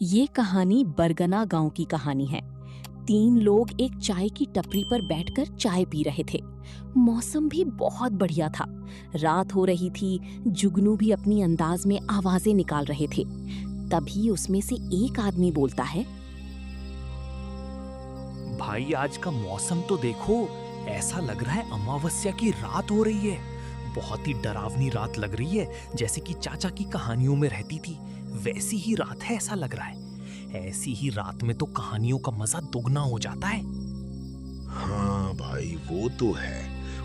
ये कहानी बरगना गांव की कहानी है। 3 लोग एक चाय की टपरी पर बैठकर चाय पी रहे थे। मौसम भी बहुत बढ़िया था। रात हो रही थी। जुगनू भी अपनी अंदाज में आवाजें निकाल रहे थे। तभी उसमें से एक आदमी बोलता है, भाई आज का मौसम तो देखो, ऐसा लग रहा है अमावस्या की रात हो रही है। बहुत ही डरावनी रात लग रही है, जैसे कि चाचा की कहानियों में रहती थी वैसी ही रात है, ऐसा लग रहा है। ऐसी ही रात में तो कहानियों का मजा दुगना हो जाता है। हाँ भाई, वो तो है।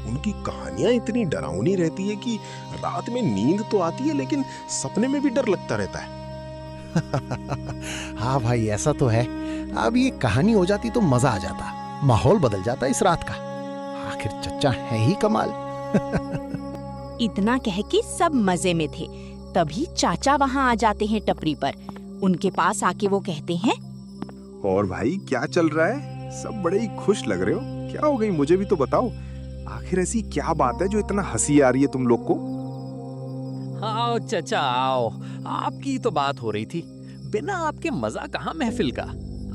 उनकी कहानियां इतनी डरावनी रहती है कि रात में नींद तो आती है, लेकिन सपने में भी डर लगता रहता है। हाँ भाई, ऐसा तो है। अब ये कहानी हो जाती तो मजा आ जाता, माहौल बदल जाता इस रात का। आखिर चच्चा है ही कमाल। इतना कह के सब मजे में थे। तभी चाचा वहाँ आ जाते हैं टपरी पर। उनके पास आके वो कहते हैं, और भाई क्या चल रहा है? सब बड़े ही खुश लग रहे हो। क्या हो गई, मुझे भी तो बताओ। आखिर ऐसी क्या बात है जो इतना हंसी आ रही है तुम लोग को? आओ चाचा आओ, आपकी तो बात हो रही थी। बिना आपके मजा कहाँ महफिल का।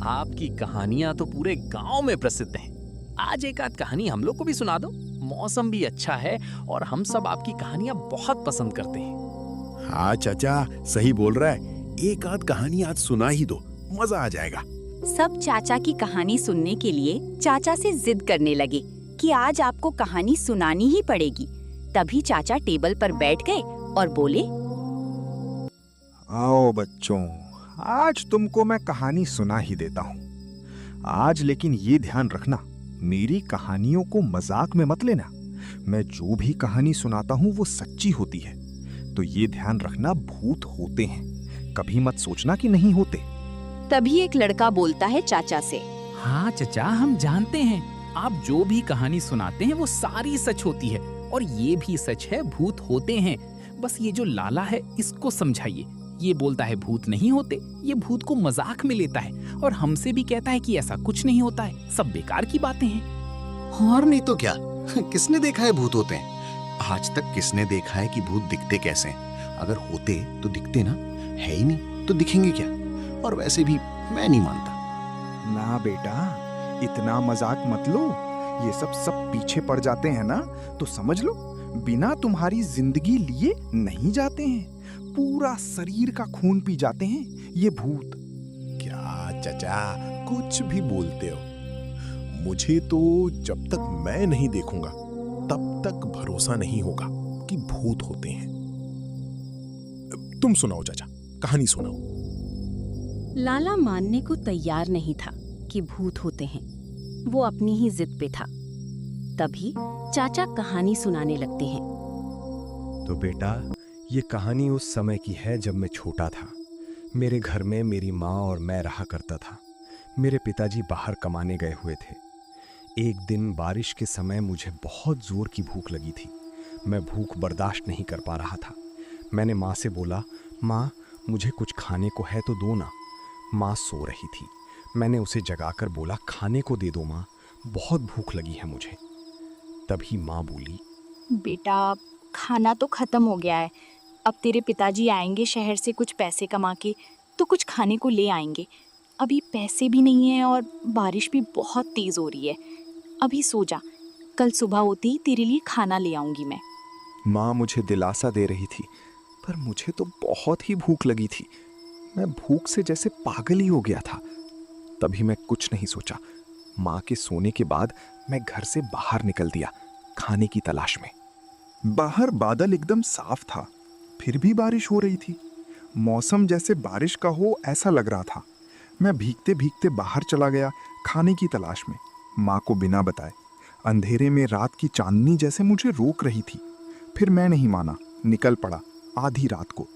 आपकी कहानियां तो पूरे गांव में प्रसिद्ध हैं। आज एक आध कहानी हम लोग को भी सुना दो। मौसम भी अच्छा है और हम सब आपकी कहानियां बहुत पसंद करते हैं। हाँ चाचा, सही बोल रहा है। एक आध कहानी आज सुना ही दो, मजा आ जाएगा। सब चाचा की कहानी सुनने के लिए चाचा से जिद करने लगे कि आज आपको कहानी सुनानी ही पड़ेगी। तभी चाचा टेबल पर बैठ गए और बोले, आओ बच्चों, आज तुमको मैं कहानी सुना ही देता हूँ। आज लेकिन ये ध्यान रखना, मेरी कहानियों को मजाक में मत लेना। मैं जो भी कहानी सुनाता हूँ वो सच्ची होती है। तो ये ध्यान रखना, भूत होते हैं, कभी मत सोचना कि नहीं होते। तभी एक लड़का बोलता है चाचा से, हाँ चचा, हम जानते हैं आप जो भी कहानी सुनाते हैं वो सारी सच होती है। और ये भी सच है, भूत होते हैं। बस ये जो लाला है इसको समझाइए। ये बोलता है भूत नहीं होते, ये भूत को मजाक में लेता है और हमसे भी कहता है कि ऐसा कुछ नहीं होता है, सब बेकार की बातें हैं। और नहीं तो क्या, किसने देखा है भूत होते हैं? आज तक किसने देखा है कि भूत दिखते कैसे हैं? अगर होते तो दिखते ना, है ही नहीं तो दिखेंगे क्या? और वैसे भी मैं नहीं मानता। ना बेटा, इतना मजाक मत लो। ये सब पीछे पड़ जाते हैं ना, तो समझ लो बिना तुम्हारी जिंदगी लिए नहीं जाते हैं। पूरा शरीर का खून पी जाते हैं ये भूत। क्या चाचा, कुछ भी बोलते हो। मुझे तो जब तक मैं नहीं देखूंगा तब तक भरोसा नहीं होगा कि भूत होते हैं। तुम सुनाओ चाचा, कहानी सुनाओ। लाला मानने को तैयार नहीं था कि भूत होते हैं। वो अपनी ही जिद पे था। तभी चाचा कहानी सुनाने लगते हैं। तो बेटा, ये कहानी उस समय की है जब मैं छोटा था। मेरे घर में मेरी माँ और मैं रहा करता था। मेरे पिताजी बाहर कमाने गए हुए थे। एक दिन बारिश के समय मुझे बहुत जोर की भूख लगी थी। मैं भूख बर्दाश्त नहीं कर पा रहा था। मैंने माँ से बोला, माँ मुझे कुछ खाने को है तो दो ना। माँ सो रही थी। मैंने उसे जगाकर बोला, खाने को दे दो माँ, बहुत भूख लगी है मुझे। तभी माँ बोली, बेटा खाना तो खत्म हो गया है। अब तेरे पिताजी आएंगे शहर से कुछ पैसे कमा के, तो कुछ खाने को ले आएंगे। अभी पैसे भी नहीं है और बारिश भी बहुत तेज हो रही है। अभी सो जा, कल सुबह होते ही तेरे लिए खाना ले आऊंगी मैं। माँ मुझे दिलासा दे रही थी, पर मुझे तो बहुत ही भूख लगी थी। मैं भूख से जैसे पागल ही हो गया था। तभी मैं कुछ नहीं सोचा। माँ के सोने के बाद मैं घर से बाहर निकल दिया खाने की तलाश में। बाहर बादल एकदम साफ था, फिर भी बारिश हो रही थी। मौसम जैसे बारिश का हो ऐसा लग रहा था। मैं भीगते भीगते बाहर चला गया खाने की तलाश में, माँ को बिना बताए। अंधेरे में रात की चांदनी जैसे मुझे रोक रही थी। फिर मैं नहीं माना, निकल पड़ा आधी रात को।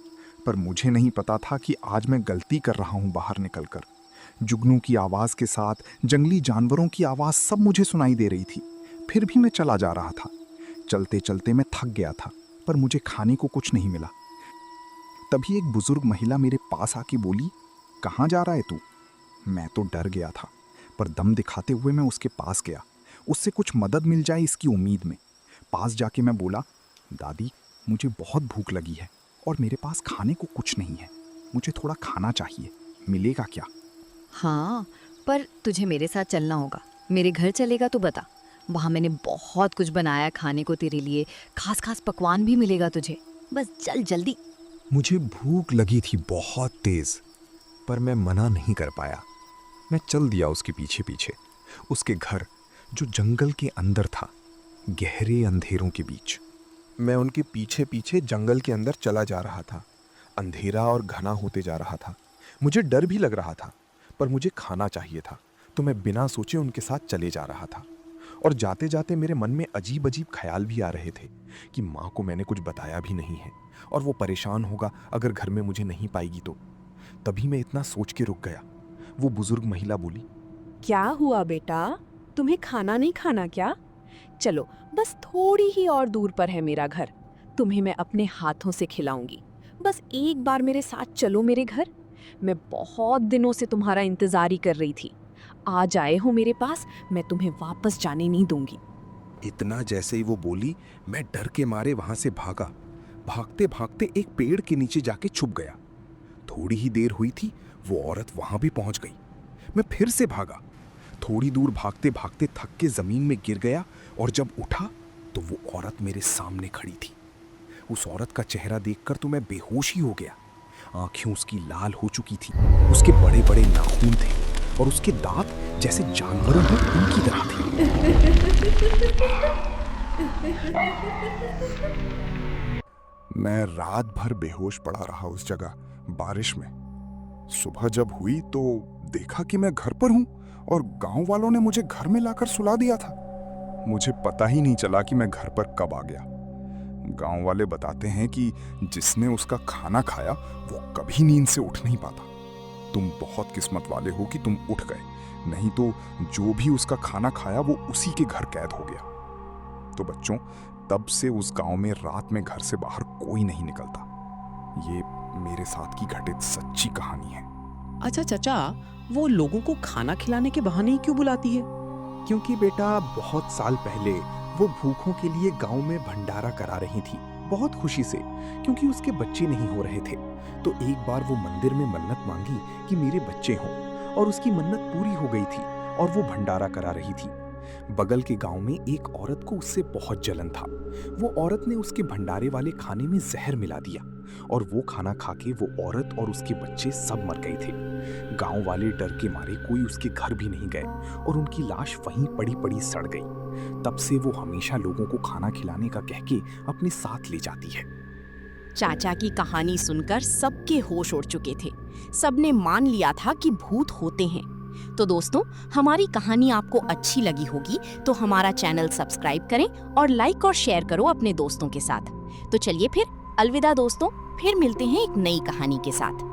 पर मुझे नहीं पता था कि आज मैं गलती कर रहा हूँ बाहर निकलकर। जुगनू की आवाज़ के साथ जंगली जानवरों की आवाज़ सब मुझे सुनाई दे रही थी। फिर भी मैं चला जा रहा था। चलते चलते मैं थक गया था, पर मुझे खाने को कुछ नहीं मिला। तभी एक बुजुर्ग महिला मेरे पास आके बोली, कहाँ जा रहा है तू? मैं तो डर गया था, पर दम दिखाते हुए मैं उसके पास गया, उससे कुछ मदद मिल जाए इसकी उम्मीद में। पास जाके मैं बोला, दादी मुझे बहुत भूख लगी है और मेरे पास खाने को कुछ नहीं है। मुझे थोड़ा खाना चाहिए, मिलेगा क्या? हाँ, पर तुझे मेरे साथ चलना होगा। मेरे घर चलेगा तो बता, वहाँ मैंने बहुत कुछ बनाया खाने को तेरे लिए, खास खास पकवान भी मिलेगा तुझे। बस चल जल्दी। मुझे भूख लगी थी बहुत तेज, पर मैं मना नहीं कर पाया। मैं चल दिया उसके पीछे पीछे, उसके घर जो जंगल के अंदर था, गहरे अंधेरों के बीच। मैं उनके पीछे पीछे जंगल के अंदर चला जा रहा था। अंधेरा और घना होते जा रहा था। मुझे डर भी लग रहा था, पर मुझे खाना चाहिए था, तो मैं बिना सोचे उनके साथ चले जा रहा था। और जाते जाते मेरे मन में अजीब अजीब ख्याल भी आ रहे थे कि माँ को मैंने कुछ बताया भी नहीं है और वो परेशान होगा अगर घर में मुझे नहीं पाएगी तो। तभी मैं इतना सोच के रुक गया। वो बुजुर्ग महिला बोली, क्या हुआ बेटा, तुम्हें खाना नहीं खाना क्या? चलो, बस थोड़ी ही और दूर पर है मेरा घर, तुम्हें मैं अपने हाथों से खिलाऊंगी। बस एक बार मेरे साथ चलो मेरे घर। मैं बहुत दिनों से तुम्हारा इंतजार ही कर रही थी। आज आए हो मेरे पास, मैं तुम्हें वापस जाने नहीं दूंगी। इतना जैसे ही वो बोली, मैं डर के मारे वहां से भागा। भागते भागते एक पेड़ के नीचे जाके छुप गया। थोड़ी ही देर हुई थी, वो औरत वहां भी पहुंच गई। मैं फिर से भागा। थोड़ी दूर भागते भागते थक के जमीन में गिर गया और जब उठा तो वो औरत मेरे सामने खड़ी थी। उस औरत का चेहरा देखकर तो मैं बेहोश ही हो गया। आंखें उसकी लाल हो चुकी थी, उसके बड़े बड़े नाखून थे और उसके दांत जैसे जानवरों में उनकी तरह थे। मैं रात भर बेहोश पड़ा रहा उस जगह, बारिश में। सुबह जब हुई तो देखा कि मैं घर पर हूं और गांव वालों ने मुझे घर में लाकर सुला दिया था। मुझे पता ही नहीं चला कि मैं घर पर कब आ गया। गांव वाले बताते हैं कि जिसने उसका खाना खाया वो कभी नींद से उठ नहीं पाता। तुम बहुत किस्मत वाले हो कि तुम उठ गए, नहीं तो जो भी उसका खाना खाया वो उसी के घर कैद हो गया। तो बच्चों, तब से उस गांव में रात में घर से बाहर कोई नहीं निकलता। ये मेरे साथ की घटित सच्ची कहानी है। अच्छा चाचा, वो लोगों को खाना खिलाने के बहाने ही क्यों बुलाती है? क्योंकि बेटा, बहुत साल पहले वो भूखों के लिए गांव में भंडारा करा रही थी, बहुत खुशी से, क्योंकि उसके बच्चे नहीं हो रहे थे। तो एक बार वो मंदिर में मन्नत मांगी कि मेरे बच्चे हों, और उसकी मन्नत पूरी हो गई थी और वो भंडारा करा रही थी। बगल के गांव में एक औरत को उससे बहुत जलन था। वो औरत ने उसके भंडारे वाले खाने में जहर मिला दिया और वो खाना खा के वो औरत और उसके बच्चे सब मर गए थे। गांव वाले डर के मारे कोई उसके घर भी नहीं गए और उनकी लाश वहीं पड़ी पड़ी सड़ गई। तब से वो हमेशा लोगों को खाना खिलाने का कह के अपने साथ ले जाती है। चाचा की कहानी सुनकर सबके होश उड़ चुके थे। सबने मान लिया था कि भूत होते हैं। तो दोस्तों, हमारी कहानी आपको अच्छी लगी होगी तो हमारा चैनल सब्सक्राइब करें और लाइक और शेयर करो अपने दोस्तों के साथ। तो चलिए फिर अलविदा दोस्तों, फिर मिलते हैं एक नई कहानी के साथ।